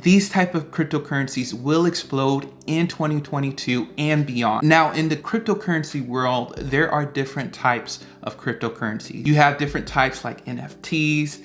these type of cryptocurrencies will explode in 2022 and beyond. Now, in the cryptocurrency world, there are different types of cryptocurrencies. You have different types like NFTs,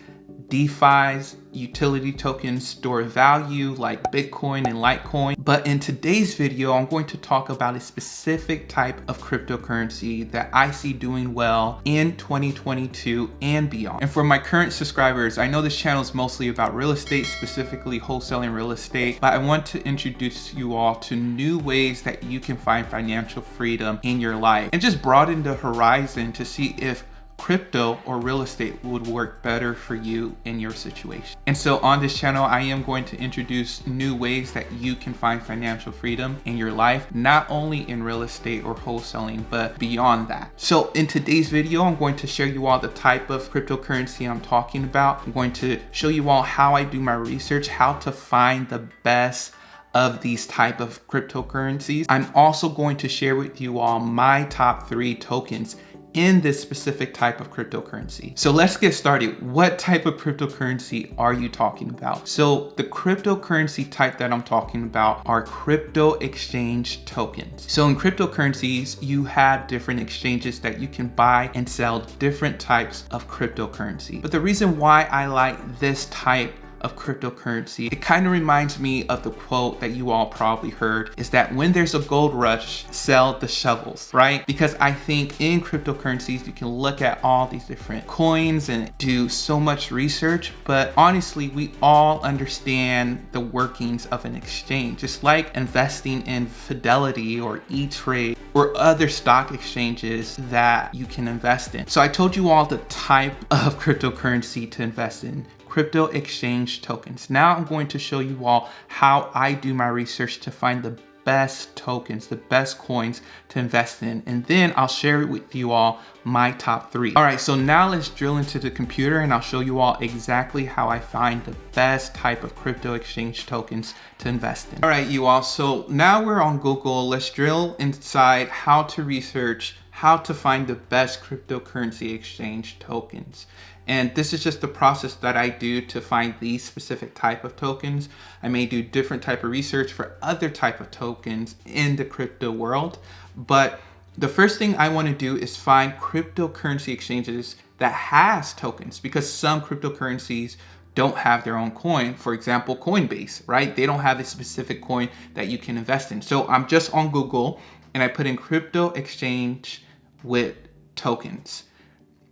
DeFi's, utility tokens, store value like Bitcoin and Litecoin. But in today's video, I'm going to talk about a specific type of cryptocurrency that I see doing well in 2022 and beyond. And for my current subscribers, I know this channel is mostly about real estate, specifically wholesaling real estate, but I want to introduce you all to new ways that you can find financial freedom in your life and just broaden the horizon to see if crypto or real estate would work better for you in your situation. And so on this channel, I am going to introduce new ways that you can find financial freedom in your life, not only in real estate or wholesaling, but beyond that. So in today's video, I'm going to share you all the type of cryptocurrency I'm talking about. I'm going to show you all how I do my research, how to find the best of these type of cryptocurrencies. I'm also going to share with you all my top 3 tokens in this specific type of cryptocurrency. So let's get started. What type of cryptocurrency are you talking about? So the cryptocurrency type that I'm talking about are crypto exchange tokens. So in cryptocurrencies, you have different exchanges that you can buy and sell different types of cryptocurrency. But the reason why I like this type of cryptocurrency, it kind of reminds me of the quote that you all probably heard, is that when there's a gold rush, sell the shovels, right? Because I think in cryptocurrencies, you can look at all these different coins and do so much research, but honestly, we all understand the workings of an exchange. Just like investing in Fidelity or E-Trade or other stock exchanges that you can invest in. So I told you all the type of cryptocurrency to invest in. Crypto exchange tokens. Now I'm going to show you all how I do my research to find the best tokens, the best coins to invest in, and then I'll share with you all my top 3. All right, so now let's drill into the computer and I'll show you all exactly how I find the best type of crypto exchange tokens to invest in. All right, you all, so now we're on Google. Let's drill inside how to research how to find the best cryptocurrency exchange tokens. And this is just the process that I do to find these specific type of tokens. I may do different type of research for other type of tokens in the crypto world. But the first thing I want to do is find cryptocurrency exchanges that has tokens, because some cryptocurrencies don't have their own coin. For example, Coinbase, right? They don't have a specific coin that you can invest in. So I'm just on Google and I put in crypto exchange with tokens.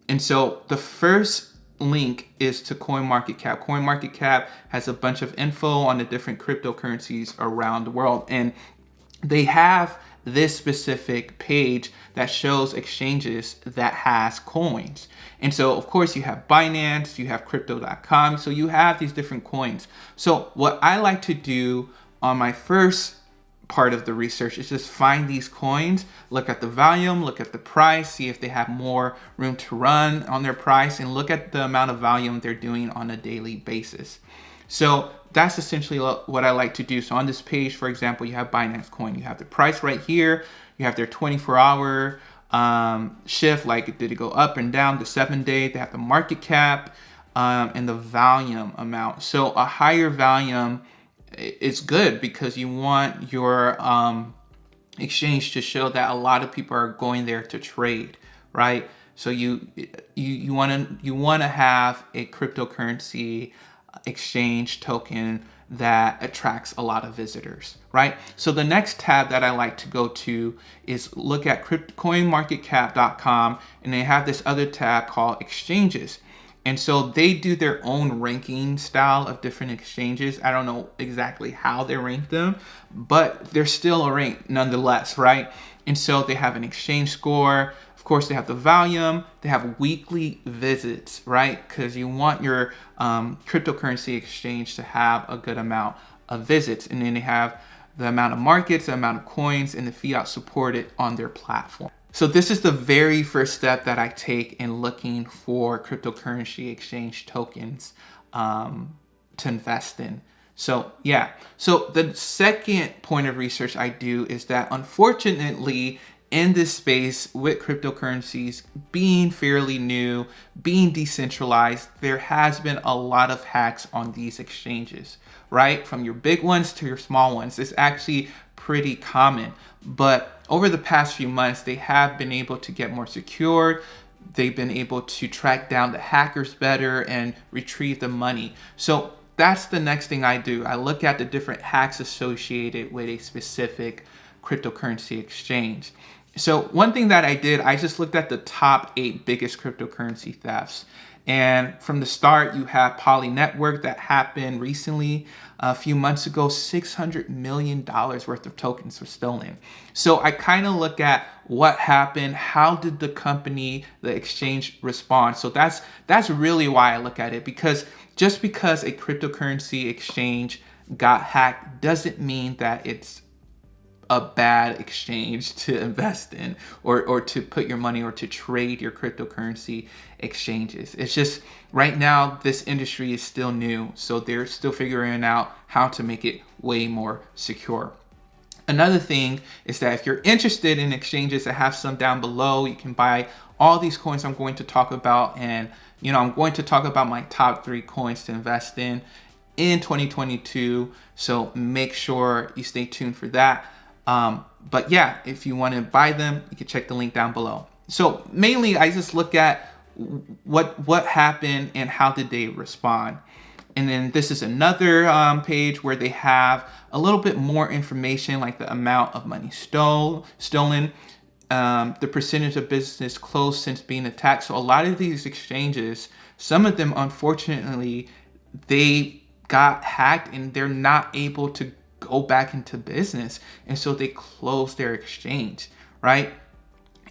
And so the first link is to CoinMarketCap. CoinMarketCap has a bunch of info on the different cryptocurrencies around the world. And they have this specific page that shows exchanges that has coins. And so of course you have Binance, you have crypto.com. So you have these different coins. So what I like to do on my first part of the research is just find these coins, look at the volume, look at the price, see if they have more room to run on their price, and look at the amount of volume they're doing on a daily basis. So that's essentially what I like to do. So on this page, for example, you have Binance Coin, you have the price right here, you have their 24-hour shift, like did it go up and down, the 7-day, they have the market cap and the volume amount. So a higher volume, it's good because you want your exchange to show that a lot of people are going there to trade, right? So you want to have a cryptocurrency exchange token that attracts a lot of visitors, right? So the next tab that I like to go to is look at coinmarketcap.com, and they have this other tab called exchanges. And so they do their own ranking style of different exchanges. I don't know exactly how they rank them, but they're still a rank nonetheless, right? And so they have an exchange score. Of course, they have the volume. They have weekly visits, right? Because you want your cryptocurrency exchange to have a good amount of visits. And then they have the amount of markets, the amount of coins, and the fiat supported on their platform. So this is the very first step that I take in looking for cryptocurrency exchange tokens to invest in. So yeah, so the second point of research I do is that unfortunately in this space with cryptocurrencies being fairly new, being decentralized, there has been a lot of hacks on these exchanges, right? From your big ones to your small ones. It's actually pretty common. But over the past few months, they have been able to get more secure. They've been able to track down the hackers better and retrieve the money. So that's the next thing I do. I look at the different hacks associated with a specific cryptocurrency exchange. So one thing that I did, I just looked at the top 8 biggest cryptocurrency thefts. And from the start, you have Poly Network that happened recently, a few months ago. $600 million worth of tokens were stolen. So I kind of look at what happened, how did the company, the exchange respond. So that's really why I look at it, because just because a cryptocurrency exchange got hacked doesn't mean that it's a bad exchange to invest in or to put your money or to trade your cryptocurrency exchanges. It's just right now this industry is still new, so they're still figuring out how to make it way more secure. Another thing is that if you're interested in exchanges, I have some down below. You can buy all these coins I'm going to talk about, and I'm going to talk about my top 3 coins to invest in 2022. So make sure you stay tuned for that. But yeah, if you want to buy them, you can check the link down below. So mainly I just look at what happened and how did they respond. And then this is another page where they have a little bit more information, like the amount of money stolen, the percentage of business closed since being attacked. So a lot of these exchanges, some of them, unfortunately, they got hacked and they're not able to go back into business, and so they close their exchange, right?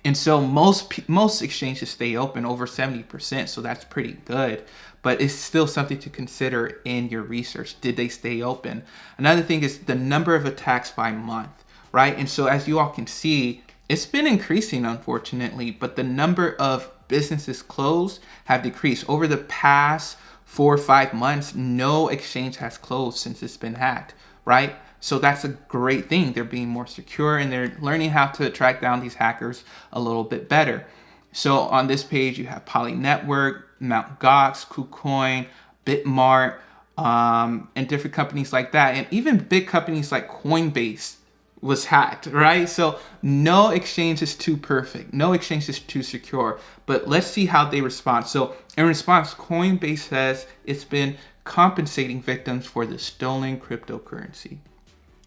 And so most exchanges stay open, over 70%, so that's pretty good, but it's still something to consider in your research. Did they stay open? Another thing is the number of attacks by month, right? And so as you all can see, it's been increasing, unfortunately, but the number of businesses closed have decreased. Over the past 4 or 5 months, no exchange has closed since it's been hacked, right? So that's a great thing. They're being more secure and they're learning how to track down these hackers a little bit better. So on this page, you have Poly Network, Mt. Gox, KuCoin, Bitmart, and different companies like that. And even big companies like Coinbase was hacked, right? So no exchange is too perfect. No exchange is too secure. But let's see how they respond. So in response, Coinbase says it's been compensating victims for the stolen cryptocurrency,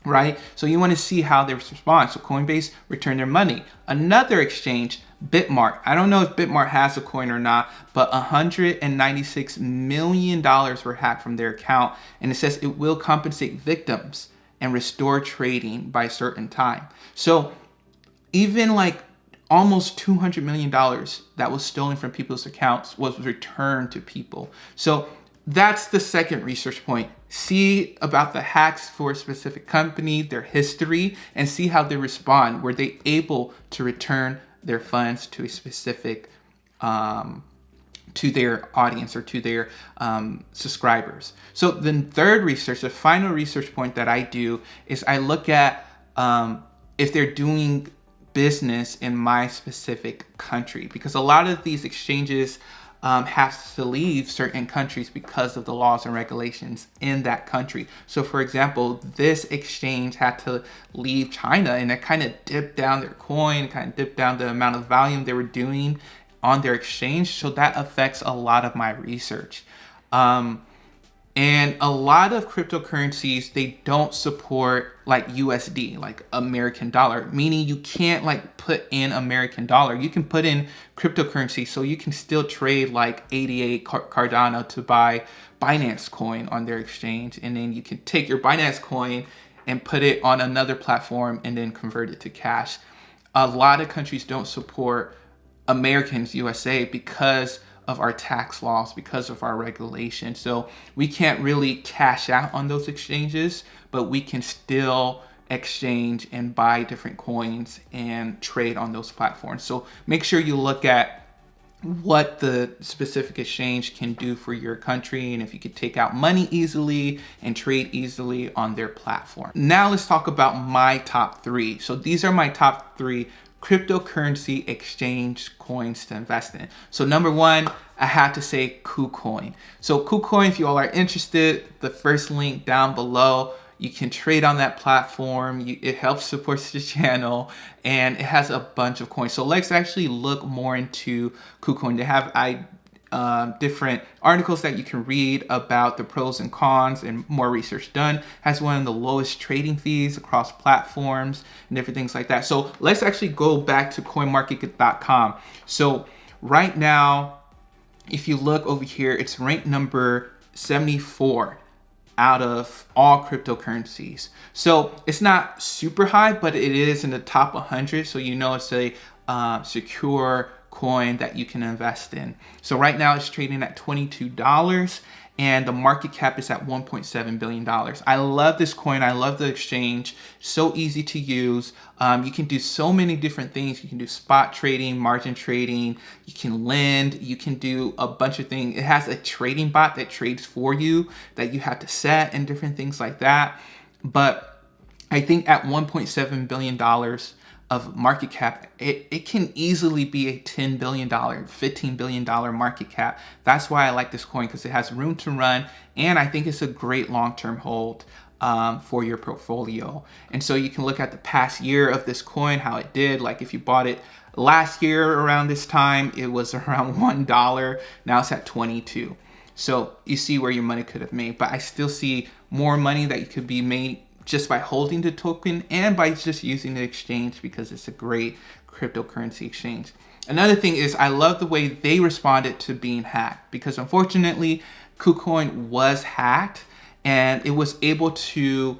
right? So you want to see how they respond. So Coinbase returned their money. Another exchange, Bitmart. I don't know if Bitmart has a coin or not, but $196 million were hacked from their account. And it says it will compensate victims and restore trading by a certain time. So even like almost $200 million that was stolen from people's accounts was returned to people. So that's the second research point. See about the hacks for a specific company, their history, and see how they respond. Were they able to return their funds to a specific, to their audience or to their subscribers? So the third research, the final research point that I do is I look at if they're doing business in my specific country, because a lot of these exchanges have to leave certain countries because of the laws and regulations in that country. So for example, this exchange had to leave China, and it kind of dipped down their coin, kind of dipped down the amount of volume they were doing on their exchange. So that affects a lot of my research. And a lot of cryptocurrencies, they don't support like USD, like American dollar, meaning you can't like put in American dollar. You can put in cryptocurrency, so you can still trade like 88 Cardano to buy Binance coin on their exchange. And then you can take your Binance coin and put it on another platform and then convert it to cash. A lot of countries don't support Americans USA because of our tax laws, because of our regulations. So we can't really cash out on those exchanges, but we can still exchange and buy different coins and trade on those platforms. So make sure you look at what the specific exchange can do for your country and if you could take out money easily and trade easily on their platform. Now let's talk about my top 3. So these are my top 3 cryptocurrency exchange coins to invest in. So number one, I have to say KuCoin. So KuCoin, if you all are interested, the first link down below, you can trade on that platform. It helps support the channel, and it has a bunch of coins. So let's actually look more into KuCoin. They have different articles that you can read about the pros and cons and more research done. Has one of the lowest trading fees across platforms and different things like that. So let's actually go back to coinmarket.com. So right now, if you look over here, it's ranked number 74 out of all cryptocurrencies. So it's not super high, but it is in the top 100. So you know it's a secure coin that you can invest in. So right now it's trading at $22 and the market cap is at $1.7 billion. I love this coin. I love the exchange. So easy to use. You can do so many different things. You can do spot trading, margin trading. You can lend. You can do a bunch of things. It has a trading bot that trades for you that you have to set and different things like that. But I think at $1.7 billion of market cap, it can easily be a $10 billion, $15 billion market cap. That's why I like this coin, because it has room to run, and I think it's a great long-term hold for your portfolio. And so you can look at the past year of this coin, how it did. Like if you bought it last year around this time, it was around $1. Now it's at 22. So you see where your money could have made, but I still see more money that you could be made just by holding the token and by just using the exchange, because it's a great cryptocurrency exchange. Another thing is I love the way they responded to being hacked, because unfortunately KuCoin was hacked and it was able to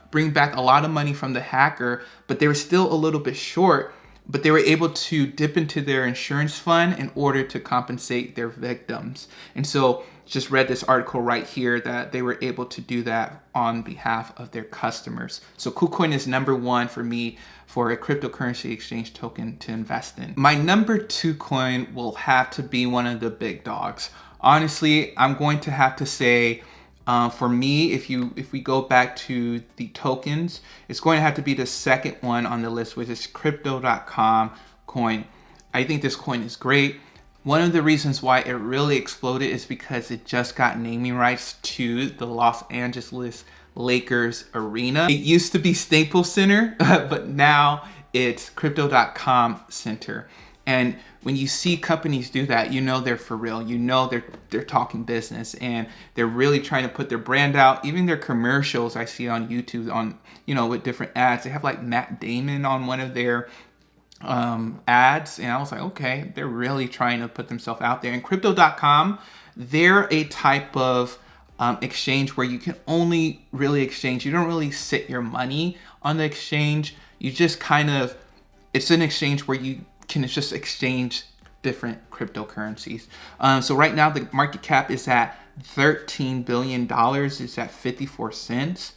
bring back a lot of money from the hacker, but they were still a little bit short. But they were able to dip into their insurance fund in order to compensate their victims. And so just read this article right here that they were able to do that on behalf of their customers. So KuCoin is number one for me for a cryptocurrency exchange token to invest in. My number two coin will have to be one of the big dogs. Honestly, I'm going to have to say, for me, if we go back to the tokens, it's going to have to be the second one on the list, which is Crypto.com coin. I think this coin is great. One of the reasons why it really exploded is because it just got naming rights to the Los Angeles Lakers arena. It used to be Staples Center, but now it's Crypto.com Center. And when you see companies do that, you know they're for real. You know they're talking business, and they're really trying to put their brand out. Even their commercials I see on YouTube on, with different ads. They have like Matt Damon on one of their ads, and I was like, okay, they're really trying to put themselves out there. And Crypto.com, they're a type of exchange where you can only really exchange. You don't really sit your money on the exchange. You just it's an exchange where you can just exchange different cryptocurrencies. So right now the market cap is at $13 billion. It's at 54 cents.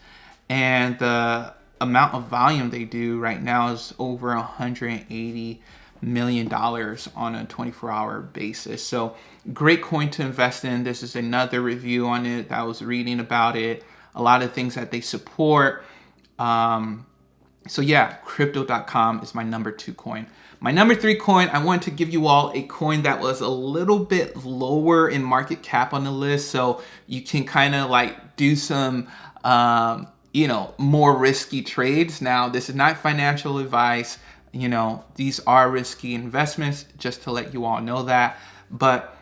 And the amount of volume they do right now is over $180 million on a 24-hour basis. So great coin to invest in. This is another review on it that I was reading about it. A lot of things that they support. So yeah, Crypto.com is my number two coin. My number three coin, I want to give you all a coin that was a little bit lower in market cap on the list, so you can kind of like do some, more risky trades. Now, this is not financial advice. These are risky investments, just to let you all know that. But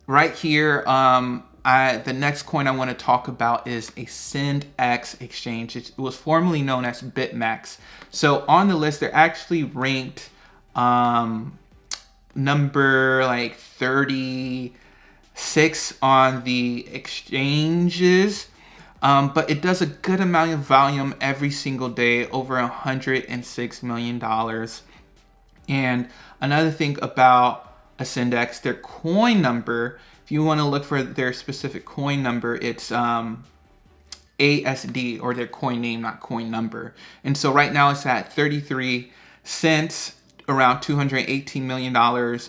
right here, the next coin I want to talk about is a SendX exchange. It was formerly known as BitMEX. So on the list, they're actually ranked number like 36 on the exchanges. But it does a good amount of volume every single day, over $106 million. And another thing about a SendX, their coin number, if you want to look for their specific coin number, it's ASD, or their coin name, not coin number. And so right now it's at 33 cents, around $218 million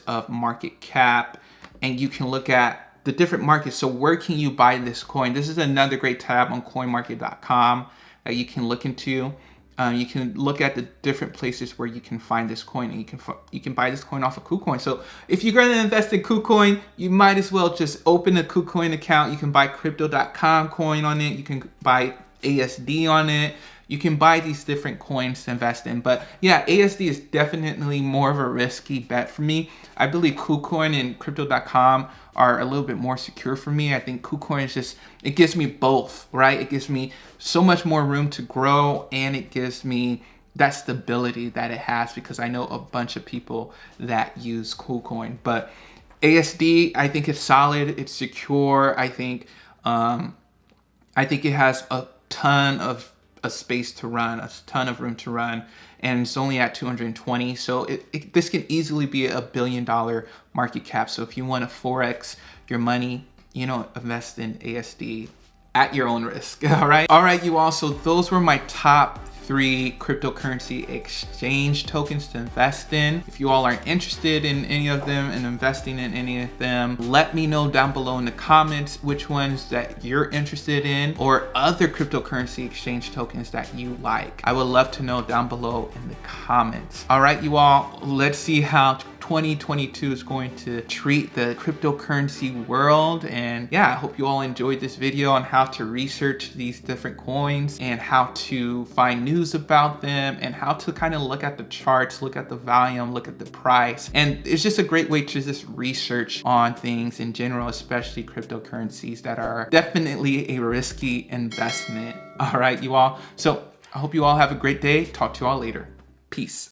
of market cap. And you can look at the different markets. So where can you buy this coin? This is another great tab on coinmarket.com that you can look into. You can look at the different places where you can find this coin, and you can buy this coin off of KuCoin. So if you're going to invest in KuCoin, you might as well just open a KuCoin account. You can buy Crypto.com coin on it. You can buy ASD on it. You can buy these different coins to invest in. But yeah, ASD is definitely more of a risky bet for me. I believe KuCoin and Crypto.com are a little bit more secure for me. I think KuCoin is just, it gives me both, right? It gives me so much more room to grow, and it gives me that stability that it has, because I know a bunch of people that use KuCoin. But ASD, I think it's solid, it's secure. I think it has a ton of a space to run, a ton of room to run, and it's only at 220. So this can easily be $1 billion market cap. So if you want to forex your money, invest in ASD at your own risk. All right, you all. So those were my top 3 cryptocurrency exchange tokens to invest in. If you all are interested in any of them and investing in any of them, let me know down below in the comments which ones that you're interested in, or other cryptocurrency exchange tokens that you like. I would love to know down below in the comments. All right, you all, let's see how 2022 is going to treat the cryptocurrency world. And yeah, I hope you all enjoyed this video on how to research these different coins and how to find news about them, and how to kind of look at the charts, look at the volume, look at the price. And it's just a great way to just research on things in general, especially cryptocurrencies that are definitely a risky investment. All right, you all. So I hope you all have a great day. Talk to you all later. Peace.